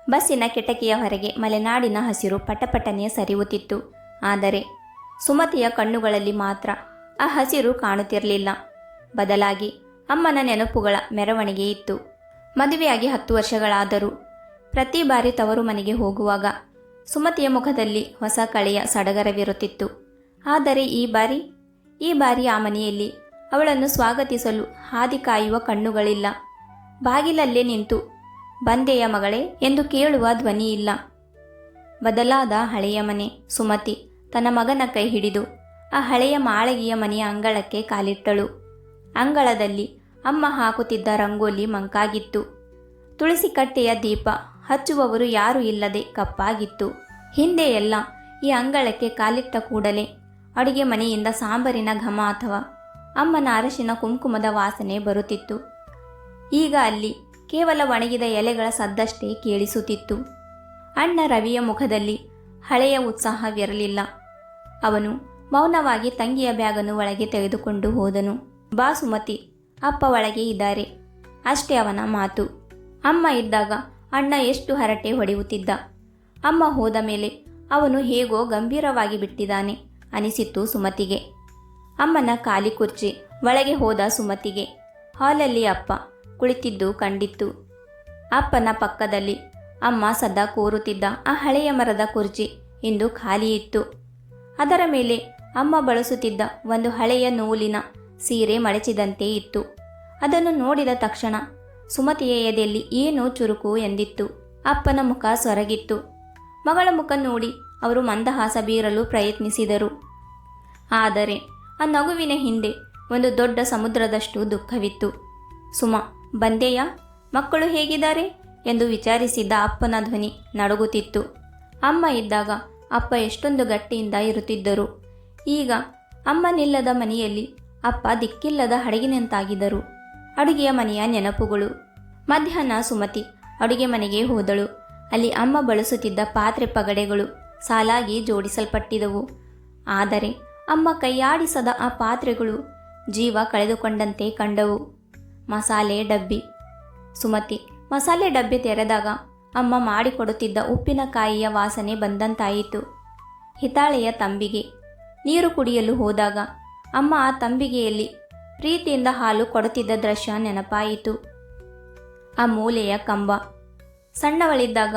ಬಸ್ಸಿನ ಕಿಟಕಿಯ ಹೊರಗೆ ಮಲೆನಾಡಿನ ಹಸಿರು ಪಟಪಟನೆ ಸರಿಯುತ್ತಿತ್ತು. ಆದರೆ ಸುಮತಿಯ ಕಣ್ಣುಗಳಲ್ಲಿ ಮಾತ್ರ ಆ ಹಸಿರು ಕಾಣುತ್ತಿರಲಿಲ್ಲ. ಬದಲಾಗಿ ಅಮ್ಮನ ನೆನಪುಗಳ ಮೆರವಣಿಗೆ ಇತ್ತು. ಮದುವೆಯಾಗಿ 10 ವರ್ಷಗಳಾದರೂ ಪ್ರತಿ ಬಾರಿ ತವರು ಮನೆಗೆ ಹೋಗುವಾಗ ಸುಮತಿಯ ಮುಖದಲ್ಲಿ ಹೊಸ ಕಳೆಯ ಸಡಗರವಿರುತ್ತಿತ್ತು. ಆದರೆ ಈ ಬಾರಿ ಆ ಮನೆಯಲ್ಲಿ ಅವಳನ್ನು ಸ್ವಾಗತಿಸಲು ಹಾದಿ ಕಾಯುವ ಕಣ್ಣುಗಳಿಲ್ಲ. ಬಾಗಿಲಲ್ಲೇ ನಿಂತು ಬಂದೆಯ ಮಗಳೇ ಎಂದು ಕೇಳುವ ಧ್ವನಿಯಿಲ್ಲ. ಬದಲಾದ ಹಳೆಯ ಮನೆ. ಸುಮತಿ ತನ್ನ ಮಗನ ಕೈ ಹಿಡಿದು ಆ ಹಳೆಯ ಮಾಳಗೆಯ ಮನೆಯ ಅಂಗಳಕ್ಕೆ ಕಾಲಿಟ್ಟಳು. ಅಂಗಳದಲ್ಲಿ ಅಮ್ಮ ಹಾಕುತ್ತಿದ್ದ ರಂಗೋಲಿ ಮಂಕಾಗಿತ್ತು. ತುಳಸಿ ಕಟ್ಟೆಯ ದೀಪ ಹಚ್ಚುವವರು ಯಾರೂ ಇಲ್ಲದೆ ಕಪ್ಪಾಗಿತ್ತು. ಹಿಂದೆ ಎಲ್ಲ ಈ ಅಂಗಳಕ್ಕೆ ಕಾಲಿಟ್ಟ ಕೂಡಲೇ ಅಡುಗೆ ಮನೆಯಿಂದ ಸಾಂಬಾರಿನ ಘಮ ಅಥವಾ ಅಮ್ಮನ ಅರಶಿನ ಕುಂಕುಮದ ವಾಸನೆ ಬರುತ್ತಿತ್ತು. ಈಗ ಅಲ್ಲಿ ಕೇವಲ ಒಣಗಿದ ಎಲೆಗಳ ಸದ್ದಷ್ಟೇ ಕೇಳಿಸುತ್ತಿತ್ತು. ಅಣ್ಣ ರವಿಯ ಮುಖದಲ್ಲಿ ಹಳೆಯ ಉತ್ಸಾಹವಿರಲಿಲ್ಲ. ಅವನು ಮೌನವಾಗಿ ತಂಗಿಯ ಬ್ಯಾಗನ್ನು ಒಳಗೆ ತೆಗೆದುಕೊಂಡು ಹೋದನು. ಬಾ ಸುಮತಿ, ಅಪ್ಪ ಒಳಗೆ ಇದ್ದಾರೆ, ಅಷ್ಟೇ ಅವನ ಮಾತು. ಅಮ್ಮ ಇದ್ದಾಗ ಅಣ್ಣ ಎಷ್ಟು ಹರಟೆ ಹೊಡೆಯುತ್ತಿದ್ದ. ಅಮ್ಮ ಹೋದ ಮೇಲೆ ಅವನು ಹೇಗೋ ಗಂಭೀರವಾಗಿ ಬಿಟ್ಟಿದ್ದಾನೆ ಅನಿಸಿತ್ತು ಸುಮತಿಗೆ. ಅಮ್ಮನ ಖಾಲಿ ಕುರ್ಚಿ ಒಳಗೆ ಹೋದ ಸುಮತಿಗೆ ಹಾಲಲ್ಲಿ ಅಪ್ಪ ಕುಳಿತಿದ್ದು ಕಂಡಿತ್ತು. ಅಪ್ಪನ ಪಕ್ಕದಲ್ಲಿ ಅಮ್ಮ ಸದಾ ಕೂರುತ್ತಿದ್ದ ಆ ಹಳೆಯ ಮರದ ಕುರ್ಚಿ ಇಂದು ಖಾಲಿ ಇತ್ತು. ಅದರ ಮೇಲೆ ಅಮ್ಮ ಬಳಸುತ್ತಿದ್ದ ಒಂದು ಹಳೆಯ ನೂಲಿನ ಸೀರೆ ಮಡಚಿದಂತೆ ಇತ್ತು. ಅದನ್ನು ನೋಡಿದ ತಕ್ಷಣ ಸುಮತಿಯ ಎದೆಯಲ್ಲಿ ಏನೋ ಚುರುಕು ಎಂದಿತ್ತು. ಅಪ್ಪನ ಮುಖ ಸೊರಗಿತ್ತು. ಮಗಳ ಮುಖ ನೋಡಿ ಅವರು ಮಂದಹಾಸ ಬೀರಲು ಪ್ರಯತ್ನಿಸಿದರು. ಆದರೆ ಆ ನಗುವಿನ ಹಿಂದೆ ಒಂದು ದೊಡ್ಡ ಸಮುದ್ರದಷ್ಟು ದುಃಖವಿತ್ತು. ಸುಮ, ಬಂದೆಯಾ? ಮಕ್ಕಳು ಹೇಗಿದ್ದಾರೆ ಎಂದು ವಿಚಾರಿಸಿದ್ದ ಅಪ್ಪನ ಧ್ವನಿ ನಡುಗುತ್ತಿತ್ತು. ಅಮ್ಮ ಇದ್ದಾಗ ಅಪ್ಪ ಎಷ್ಟೊಂದು ಗಟ್ಟಿಯಿಂದ ಇರುತ್ತಿದ್ದರು. ಈಗ ಅಮ್ಮನಿಲ್ಲದ ಮನೆಯಲ್ಲಿ ಅಪ್ಪ ದಿಕ್ಕಿಲ್ಲದ ಹಡಗಿನಂತಾಗಿದ್ದರು. ಅಡುಗೆಯ ಮನೆಯ ನೆನಪುಗಳು. ಮಧ್ಯಾಹ್ನ ಸುಮತಿ ಅಡುಗೆ ಮನೆಗೆ ಹೋದಳು. ಅಲ್ಲಿ ಅಮ್ಮ ಬಳಸುತ್ತಿದ್ದ ಪಾತ್ರೆ ಪಗಡೆಗಳು ಸಾಲಾಗಿ ಜೋಡಿಸಲ್ಪಟ್ಟಿದ್ದವು. ಆದರೆ ಅಮ್ಮ ಕೈಯಾಡಿಸದ ಆ ಪಾತ್ರೆಗಳು ಜೀವ ಕಳೆದುಕೊಂಡಂತೆ ಕಂಡವು. ಮಸಾಲೆ ಡಬ್ಬಿ. ಸುಮತಿ ಮಸಾಲೆ ಡಬ್ಬಿ ತೆರೆದಾಗ ಅಮ್ಮ ಮಾಡಿಕೊಡುತ್ತಿದ್ದ ಉಪ್ಪಿನಕಾಯಿಯ ವಾಸನೆ ಬಂದಂತಾಯಿತು. ಹಿತಾಳೆಯ ತಂಬಿಗೆ. ನೀರು ಕುಡಿಯಲು ಹೋದಾಗ ಅಮ್ಮ ಆ ತಂಬಿಗೆಯಲ್ಲಿ ಪ್ರೀತಿಯಿಂದ ಹಾಲು ಕೊಡುತ್ತಿದ್ದ ದೃಶ್ಯ ನೆನಪಾಯಿತು. ಆ ಮೂಲೆಯ ಕಂಬ. ಸಣ್ಣವಳಿದ್ದಾಗ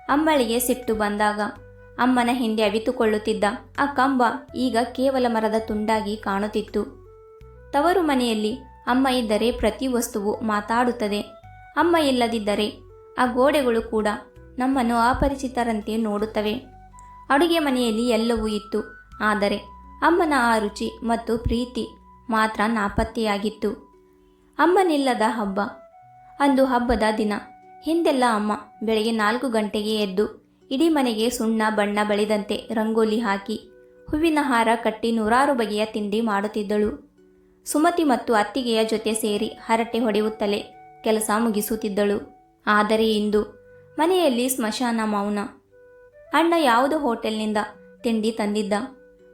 ಅಮ್ಮಳಿಗೆ ಸಿಟ್ಟು ಬಂದಾಗ ಅಮ್ಮನ ಹಿಂದೆ ಅವಿತುಕೊಳ್ಳುತ್ತಿದ್ದ ಆ ಕಂಬ ಈಗ ಕೇವಲ ಮರದ ತುಂಡಾಗಿ ಕಾಣುತ್ತಿತ್ತು. ತವರು ಮನೆಯಲ್ಲಿ ಅಮ್ಮ ಇದ್ದರೆ ಪ್ರತಿ ವಸ್ತುವು ಮಾತಾಡುತ್ತದೆ. ಅಮ್ಮ ಇಲ್ಲದಿದ್ದರೆ ಆ ಗೋಡೆಗಳು ಕೂಡ ನಮ್ಮನ್ನು ಅಪರಿಚಿತರಂತೆ ನೋಡುತ್ತವೆ. ಅಡುಗೆ ಮನೆಯಲ್ಲಿ ಎಲ್ಲವೂ ಇತ್ತು. ಆದರೆ ಅಮ್ಮನ ಆ ರುಚಿ ಮತ್ತು ಪ್ರೀತಿ ಮಾತ್ರ ನಾಪತ್ತೆಯಾಗಿತ್ತು. ಅಮ್ಮನಿಲ್ಲದ ಹಬ್ಬ. ಅಂದು ಹಬ್ಬದ ದಿನ. ಹಿಂದೆಲ್ಲ ಅಮ್ಮ ಬೆಳಗ್ಗೆ 4 ಗಂಟೆಗೆ ಎದ್ದು ಇಡೀ ಮನೆಗೆ ಸುಣ್ಣ ಬಣ್ಣ ಬಳಿದಂತೆ ರಂಗೋಲಿ ಹಾಕಿ ಹೂವಿನ ಹಾರ ಕಟ್ಟಿ 100 ಬಗೆಯ ತಿಂಡಿ ಮಾಡುತ್ತಿದ್ದಳು. ಸುಮತಿ ಮತ್ತು ಅತ್ತಿಗೆಯ ಜೊತೆ ಸೇರಿ ಹರಟೆ ಹೊಡೆಯುತ್ತಲೇ ಕೆಲಸ ಮುಗಿಸುತ್ತಿದ್ದಳು. ಆದರೆ ಇಂದು ಮನೆಯಲ್ಲಿ ಸ್ಮಶಾನ ಮೌನ. ಅಣ್ಣ ಯಾವುದೋ ಹೋಟೆಲ್ನಿಂದ ತಿಂಡಿ ತಂದಿದ್ದ.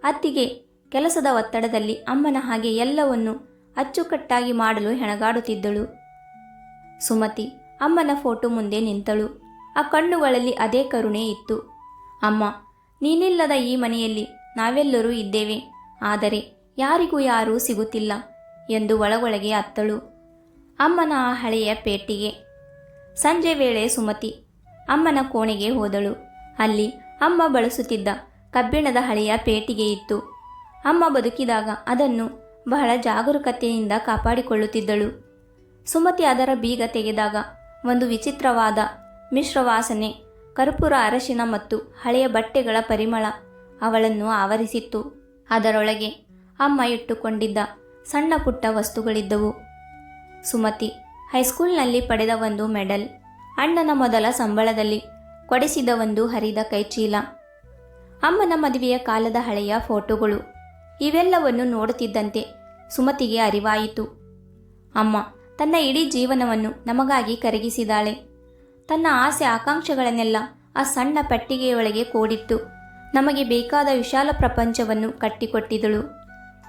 ಅತ್ತಿಗೆ ಕೆಲಸದ ಒತ್ತಡದಲ್ಲಿ ಅಮ್ಮನ ಹಾಗೆ ಎಲ್ಲವನ್ನು ಅಚ್ಚುಕಟ್ಟಾಗಿ ಮಾಡಲು ಹೆಣಗಾಡುತ್ತಿದ್ದಳು. ಸುಮತಿ ಅಮ್ಮನ ಫೋಟೋ ಮುಂದೆ ನಿಂತಳು. ಆ ಕಣ್ಣುಗಳಲ್ಲಿ ಅದೇ ಕರುಣೆ ಇತ್ತು. ಅಮ್ಮ, ನೀನಿಲ್ಲದ ಈ ಮನೆಯಲ್ಲಿ ನಾವೆಲ್ಲರೂ ಇದ್ದೇವೆ, ಆದರೆ ಯಾರಿಗೂ ಯಾರೂ ಸಿಗುತ್ತಿಲ್ಲ ಎಂದು ಒಳಗೊಳಗೆ ಅತ್ತಳು. ಅಮ್ಮನ ಆ ಹಳೆಯ ಪೇಟಿಗೆ. ಸಂಜೆ ವೇಳೆ ಸುಮತಿ ಅಮ್ಮನ ಕೋಣೆಗೆ ಹೋದಳು. ಅಲ್ಲಿ ಅಮ್ಮ ಬಳಸುತ್ತಿದ್ದ ಕಬ್ಬಿಣದ ಹಳೆಯ ಪೇಟಿಗೆ ಇತ್ತು. ಅಮ್ಮ ಬದುಕಿದಾಗ ಅದನ್ನು ಬಹಳ ಜಾಗರೂಕತೆಯಿಂದ ಕಾಪಾಡಿಕೊಳ್ಳುತ್ತಿದ್ದಳು. ಸುಮತಿ ಅದರ ಬೀಗ ತೆಗೆದಾಗ ಒಂದು ವಿಚಿತ್ರವಾದ ಮಿಶ್ರವಾಸನೆ, ಕರ್ಪೂರ, ಅರಶಿನ ಮತ್ತು ಹಳೆಯ ಬಟ್ಟೆಗಳ ಪರಿಮಳ ಅವಳನ್ನು ಆವರಿಸಿತ್ತು. ಅದರೊಳಗೆ ಅಮ್ಮ ಇಟ್ಟುಕೊಂಡಿದ್ದ ಸಣ್ಣ ಪುಟ್ಟ ವಸ್ತುಗಳಿದ್ದವು. ಸುಮತಿ ಹೈಸ್ಕೂಲ್ನಲ್ಲಿ ಪಡೆದ ಒಂದು ಮೆಡಲ್, ಅಣ್ಣನ ಮೊದಲ ಸಂಬಳದಲ್ಲಿ ಕೊಡಿಸಿದ ಒಂದು ಹರಿದ ಕೈಚೀಲ, ಅಮ್ಮನ ಮದುವೆಯ ಕಾಲದ ಹಳೆಯ ಫೋಟೋಗಳು. ಇವೆಲ್ಲವನ್ನು ನೋಡುತ್ತಿದ್ದಂತೆ ಸುಮತಿಗೆ ಅರಿವಾಯಿತು. ಅಮ್ಮ ತನ್ನ ಇಡೀ ಜೀವನವನ್ನು ನಮಗಾಗಿ ಕರಗಿಸಿದಾಳೆ. ತನ್ನ ಆಸೆ ಆಕಾಂಕ್ಷೆಗಳನ್ನೆಲ್ಲ ಆ ಸಣ್ಣ ಪೆಟ್ಟಿಗೆಯೊಳಗೆ ಕೂಡಿಟ್ಟು ನಮಗೆ ಬೇಕಾದ ವಿಶಾಲ ಪ್ರಪಂಚವನ್ನು ಕಟ್ಟಿಕೊಟ್ಟಿದಳು.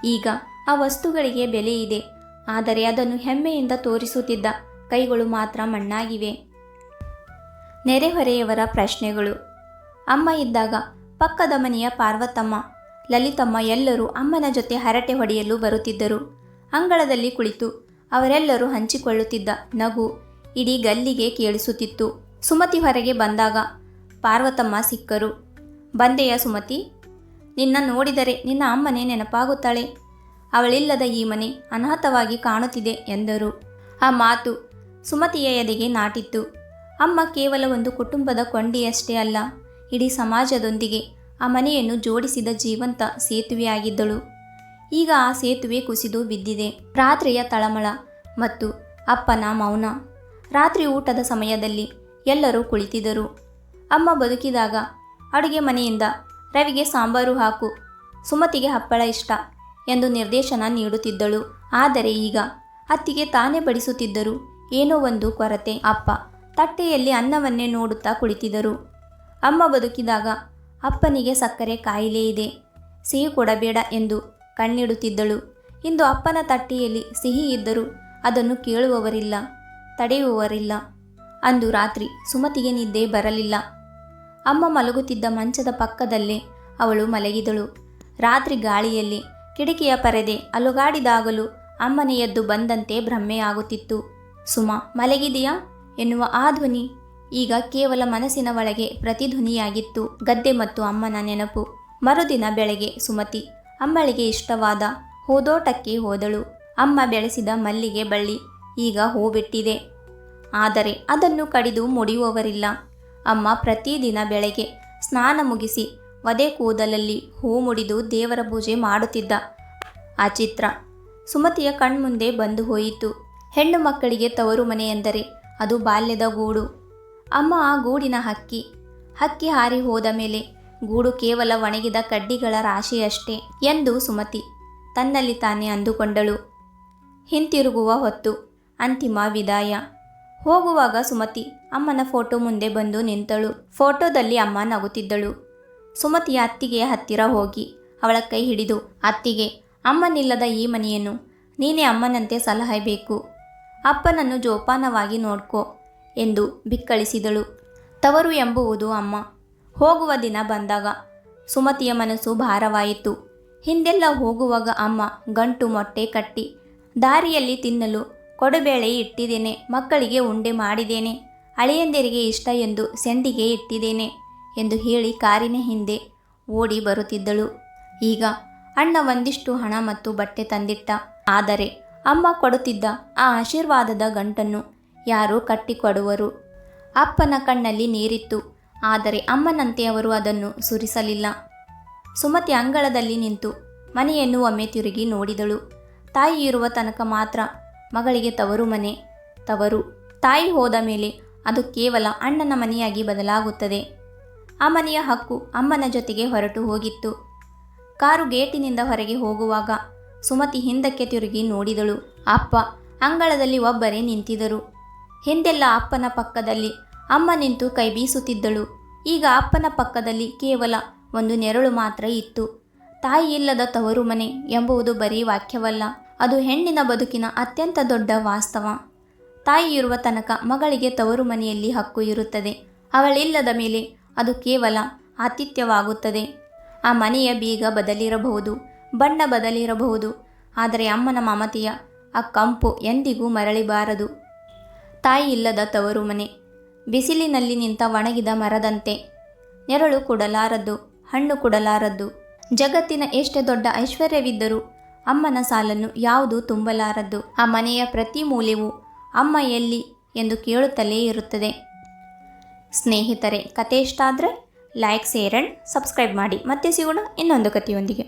ಈಗ ಆ ವಸ್ತುಗಳಿಗೆ ಬೆಲೆ ಇದೆ, ಆದರೆ ಅದನ್ನು ಹೆಮ್ಮೆಯಿಂದ ತೋರಿಸುತ್ತಿದ್ದ ಕೈಗಳು ಮಾತ್ರ ಮಣ್ಣಾಗಿವೆ. ನೆರೆಹೊರೆಯವರ ಪ್ರಶ್ನೆಗಳು. ಅಮ್ಮ ಇದ್ದಾಗ ಪಕ್ಕದ ಮನೆಯ ಪಾರ್ವತಮ್ಮ, ಲಲಿತಮ್ಮ ಎಲ್ಲರೂ ಅಮ್ಮನ ಜೊತೆ ಹರಟೆ ಹೊಡೆಯಲು ಬರುತ್ತಿದ್ದರು. ಅಂಗಳದಲ್ಲಿ ಕುಳಿತು ಅವರೆಲ್ಲರೂ ಹಂಚಿಕೊಳ್ಳುತ್ತಿದ್ದ ನಗು ಇಡೀ ಗಲ್ಲಿಗೆ ಕೇಳಿಸುತ್ತಿತ್ತು. ಸುಮತಿ ಹೊರಗೆ ಬಂದಾಗ ಪಾರ್ವತಮ್ಮ ಸಿಕ್ಕರು. ಬಂದೆಯ ಸುಮತಿ? ನಿನ್ನ ನೋಡಿದರೆ ನಿನ್ನ ಅಮ್ಮನೇ ನೆನಪಾಗುತ್ತಾಳೆ. ಅವಳಿಲ್ಲದ ಈ ಮನೆ ಅನಾಥವಾಗಿ ಕಾಣುತ್ತಿದೆ ಎಂದರು. ಆ ಮಾತು ಸುಮತಿಯ ಎದೆಗೆ ನಾಟಿತ್ತು. ಅಮ್ಮ ಕೇವಲ ಒಂದು ಕುಟುಂಬದ ಕೊಂಡಿಯಷ್ಟೇ ಅಲ್ಲ, ಇಡೀ ಸಮಾಜದೊಂದಿಗೆ ಆ ಮನೆಯನ್ನು ಜೋಡಿಸಿದ ಜೀವಂತ ಸೇತುವೆಯಾಗಿದ್ದಳು. ಈಗ ಆ ಸೇತುವೆ ಕುಸಿದು ಬಿದ್ದಿದೆ. ರಾತ್ರಿಯ ತಳಮಳ ಮತ್ತು ಅಪ್ಪನ ಮೌನ. ರಾತ್ರಿ ಊಟದ ಸಮಯದಲ್ಲಿ ಎಲ್ಲರೂ ಕುಳಿತಿದ್ದರು. ಅಮ್ಮ ಬದುಕಿದಾಗ ಅಡುಗೆ ಮನೆಯಿಂದ ರವಿಗೆ ಸಾಂಬಾರು ಹಾಕು, ಸುಮತಿಗೆ ಹಪ್ಪಳ ಇಷ್ಟ ಎಂದು ನಿರ್ದೇಶನ ನೀಡುತ್ತಿದ್ದಳು. ಆದರೆ ಈಗ ಅತ್ತಿಗೆ ತಾನೇ ಬಡಿಸುತ್ತಿದ್ದರು. ಏನೋ ಒಂದು ಕೊರತೆ. ಅಪ್ಪ ತಟ್ಟೆಯಲ್ಲಿ ಅನ್ನವನ್ನೇ ನೋಡುತ್ತಾ ಕುಳಿತಿದ್ದರು. ಅಮ್ಮ ಬದುಕಿದಾಗ ಅಪ್ಪನಿಗೆ ಸಕ್ಕರೆ ಕಾಯಿಲೆ ಇದೆ, ಸಿಹಿ ಕೊಡಬೇಡ ಎಂದು ಕಣ್ಣಿಡುತ್ತಿದ್ದಳು. ಇಂದು ಅಪ್ಪನ ತಟ್ಟೆಯಲ್ಲಿ ಸಿಹಿ ಇದ್ದರೂ ಅದನ್ನು ಕೇಳುವವರಿಲ್ಲ, ತಡೆಯುವವರಿಲ್ಲ. ಅಂದು ರಾತ್ರಿ ಸುಮತಿಗೆ ನಿದ್ದೆ ಬರಲಿಲ್ಲ. ಅಮ್ಮ ಮಲಗುತ್ತಿದ್ದ ಮಂಚದ ಪಕ್ಕದಲ್ಲೇ ಅವಳು ಮಲಗಿದಳು. ರಾತ್ರಿ ಗಾಳಿಯಲ್ಲಿ ಕಿಟಕಿಯ ಪರದೆ ಅಲುಗಾಡಿದಾಗಲೂ ಅಮ್ಮನೇ ಎದ್ದು ಬಂದಂತೆ ಭ್ರಮೆಯಾಗುತ್ತಿತ್ತು. ಸುಮಾ, ಮಲಗಿದೆಯಾ ಎನ್ನುವ ಆ ಧ್ವನಿ ಈಗ ಕೇವಲ ಮನಸ್ಸಿನ ಒಳಗೆ ಪ್ರತಿಧ್ವನಿಯಾಗಿತ್ತು. ಗದ್ದೆ ಮತ್ತು ಅಮ್ಮನ ನೆನಪು. ಮರುದಿನ ಬೆಳಗ್ಗೆ ಸುಮತಿ ಅಮ್ಮಳಿಗೆ ಇಷ್ಟವಾದ ಹೂದೋಟಕ್ಕೆ ಹೋದಳು. ಅಮ್ಮ ಬೆಳೆಸಿದ ಮಲ್ಲಿಗೆ ಬಳ್ಳಿ ಈಗ ಹೂ ಬಿಟ್ಟಿದೆ. ಆದರೆ ಅದನ್ನು ಕಡಿದು ಮುಡಿಯುವವರಿಲ್ಲ. ಅಮ್ಮ ಪ್ರತಿದಿನ ಬೆಳಗ್ಗೆ ಸ್ನಾನ ಮುಗಿಸಿ ವದೆ ಕೂದಲಲ್ಲಿ ಹೂ ಮುಡಿದು ದೇವರ ಪೂಜೆ ಮಾಡುತ್ತಿದ್ದ ಆ ಚಿತ್ರ ಸುಮತಿಯ ಕಣ್ಮುಂದೆ ಬಂದು ಹೋಯಿತು. ಹೆಣ್ಣು ಮಕ್ಕಳಿಗೆ ತವರು ಮನೆ ಎಂದರೆ ಅದು ಬಾಲ್ಯದ ಗೂಡು. ಅಮ್ಮ ಆ ಗೂಡಿನ ಹಕ್ಕಿ. ಹಕ್ಕಿ ಹಾರಿ ಹೋದ ಮೇಲೆ ಗೂಡು ಕೇವಲ ಒಣಗಿದ ಕಡ್ಡಿಗಳ ರಾಶಿಯಷ್ಟೇ ಎಂದು ಸುಮತಿ ತನ್ನಲ್ಲಿ ತಾನೇ ಅಂದುಕೊಂಡಳು. ಹಿಂತಿರುಗುವ ಹೊತ್ತು. ಅಂತಿಮ ವಿದಾಯ. ಹೋಗುವಾಗ ಸುಮತಿ ಅಮ್ಮನ ಫೋಟೋ ಮುಂದೆ ಬಂದು ನಿಂತಳು. ಫೋಟೋದಲ್ಲಿ ಅಮ್ಮ ನಗುತ್ತಿದ್ದಳು. ಸುಮತಿಯ ಅತ್ತಿಗೆಯ ಹತ್ತಿರ ಹೋಗಿ ಅವಳ ಕೈ ಹಿಡಿದು, ಅತ್ತಿಗೆ, ಅಮ್ಮನಿಲ್ಲದ ಈ ಮನೆಯನ್ನು ನೀನೇ ಅಮ್ಮನಂತೆ ಸಲಹಬೇಕು. ಅಪ್ಪನನ್ನು ಜೋಪಾನವಾಗಿ ನೋಡ್ಕೋ ಎಂದು ಬಿಕ್ಕಳಿಸಿದಳು. ತವರು ಎಂಬುವುದು ಅಮ್ಮ. ಹೋಗುವ ದಿನ ಬಂದಾಗ ಸುಮತಿಯ ಮನಸ್ಸು ಭಾರವಾಯಿತು. ಹಿಂದೆಲ್ಲ ಹೋಗುವಾಗ ಅಮ್ಮ ಗಂಟು ಮೊಟ್ಟೆ ಕಟ್ಟಿ ದಾರಿಯಲ್ಲಿ ತಿನ್ನಲು ಕೊಡುಬೇಳೆ ಇಟ್ಟಿದ್ದೇನೆ, ಮಕ್ಕಳಿಗೆ ಉಂಡೆ ಮಾಡಿದ್ದೇನೆ, ಅಳಿಯಂದಿರಿಗೆ ಇಷ್ಟ ಎಂದು ಸೆಂಡಿಗೆ ಇಟ್ಟಿದ್ದೇನೆ ಎಂದು ಹೇಳಿ ಕಾರಿನ ಹಿಂದೆ ಓಡಿ ಬರುತ್ತಿದ್ದಳು. ಈಗ ಅಣ್ಣ ಒಂದಿಷ್ಟು ಹಣ ಮತ್ತು ಬಟ್ಟೆ ತಂದಿಟ್ಟ. ಆದರೆ ಅಮ್ಮ ಕೊಡುತ್ತಿದ್ದ ಆ ಆಶೀರ್ವಾದದ ಗಂಟನ್ನು ಯಾರೂ ಕಟ್ಟಿಕೊಡುವರು? ಅಪ್ಪನ ಕಣ್ಣಲ್ಲಿ ನೀರಿತ್ತು. ಆದರೆ ಅಮ್ಮನಂತೆ ಅವರು ಅದನ್ನು ಸುರಿಸಲಿಲ್ಲ. ಸುಮತಿ ಅಂಗಳದಲ್ಲಿ ನಿಂತು ಮನೆಯನ್ನು ಒಮ್ಮೆ ತಿರುಗಿ ನೋಡಿದಳು. ತಾಯಿ ಇರುವ ತನಕ ಮಾತ್ರ ಮಗಳಿಗೆ ತವರು ಮನೆ ತವರು. ತಾಯಿ ಹೋದ ಮೇಲೆ ಅದು ಕೇವಲ ಅಣ್ಣನ ಮನೆಯಾಗಿ ಬದಲಾಗುತ್ತದೆ. ಆ ಮನೆಯ ಹಕ್ಕು ಅಮ್ಮನ ಜೊತೆಗೆ ಹೊರಟು ಹೋಗಿತ್ತು. ಕಾರು ಗೇಟಿನಿಂದ ಹೊರಗೆ ಹೋಗುವಾಗ ಸುಮತಿ ಹಿಂದಕ್ಕೆ ತಿರುಗಿ ನೋಡಿದಳು. ಅಪ್ಪ ಅಂಗಳದಲ್ಲಿ ಒಬ್ಬರೇ ನಿಂತಿದ್ದರು. ಹಿಂದೆಲ್ಲ ಅಪ್ಪನ ಪಕ್ಕದಲ್ಲಿ ಅಮ್ಮ ನಿಂತು ಕೈ ಬೀಸುತ್ತಿದ್ದಳು. ಈಗ ಅಪ್ಪನ ಪಕ್ಕದಲ್ಲಿ ಕೇವಲ ಒಂದು ನೆರಳು ಮಾತ್ರ ಇತ್ತು. ತಾಯಿ ಇಲ್ಲದ ತವರು ಮನೆ ಎಂಬುದು ಬರೀ ವಾಕ್ಯವಲ್ಲ, ಅದು ಹೆಣ್ಣಿನ ಬದುಕಿನ ಅತ್ಯಂತ ದೊಡ್ಡ ವಾಸ್ತವ. ತಾಯಿ ಇರುವ ತನಕ ಮಗಳಿಗೆ ತವರು ಮನೆಯಲ್ಲಿ ಹಕ್ಕು ಇರುತ್ತದೆ. ಅವಳಿಲ್ಲದ ಮೇಲೆ ಅದು ಕೇವಲ ಆತಿಥ್ಯವಾಗುತ್ತದೆ. ಆ ಮನೆಯ ಬೀಗ ಬದಲಿರಬಹುದು, ಬಣ್ಣ ಬದಲಿರಬಹುದು, ಆದರೆ ಅಮ್ಮನ ಮಮತೆಯ ಆ ಕಂಪು ಎಂದಿಗೂ ಮರಳಿಬಾರದು. ತಾಯಿ ಇಲ್ಲದ ತವರು ಮನೆ ಬಿಸಿಲಿನಲ್ಲಿ ನಿಂತ ಒಣಗಿದ ಮರದಂತೆ. ನೆರಳು ಕೊಡಲಾರದ್ದು, ಹಣ್ಣು ಕೊಡಲಾರದ್ದು. ಜಗತ್ತಿನ ಎಷ್ಟೇ ದೊಡ್ಡ ಐಶ್ವರ್ಯವಿದ್ದರೂ ಅಮ್ಮನ ಸಾಲನ್ನು ಯಾವುದೂ ತುಂಬಲಾರದ್ದು. ಆ ಮನೆಯ ಪ್ರತಿ ಮೂಲೆಯೂ ಅಮ್ಮ ಎಲ್ಲಿ ಎಂದು ಕೇಳುತ್ತಲೇ ಇರುತ್ತದೆ. ಸ್ನೇಹಿತರೆ, ಕತೆ ಇಷ್ಟ ಆದರೆ ಲೈಕ್, ಶೇರ್ ಆ್ಯಂಡ್ ಸಬ್ಸ್ಕ್ರೈಬ್ ಮಾಡಿ. ಮತ್ತೆ ಸಿಗೋಣ ಇನ್ನೊಂದು ಕಥೆಯೊಂದಿಗೆ.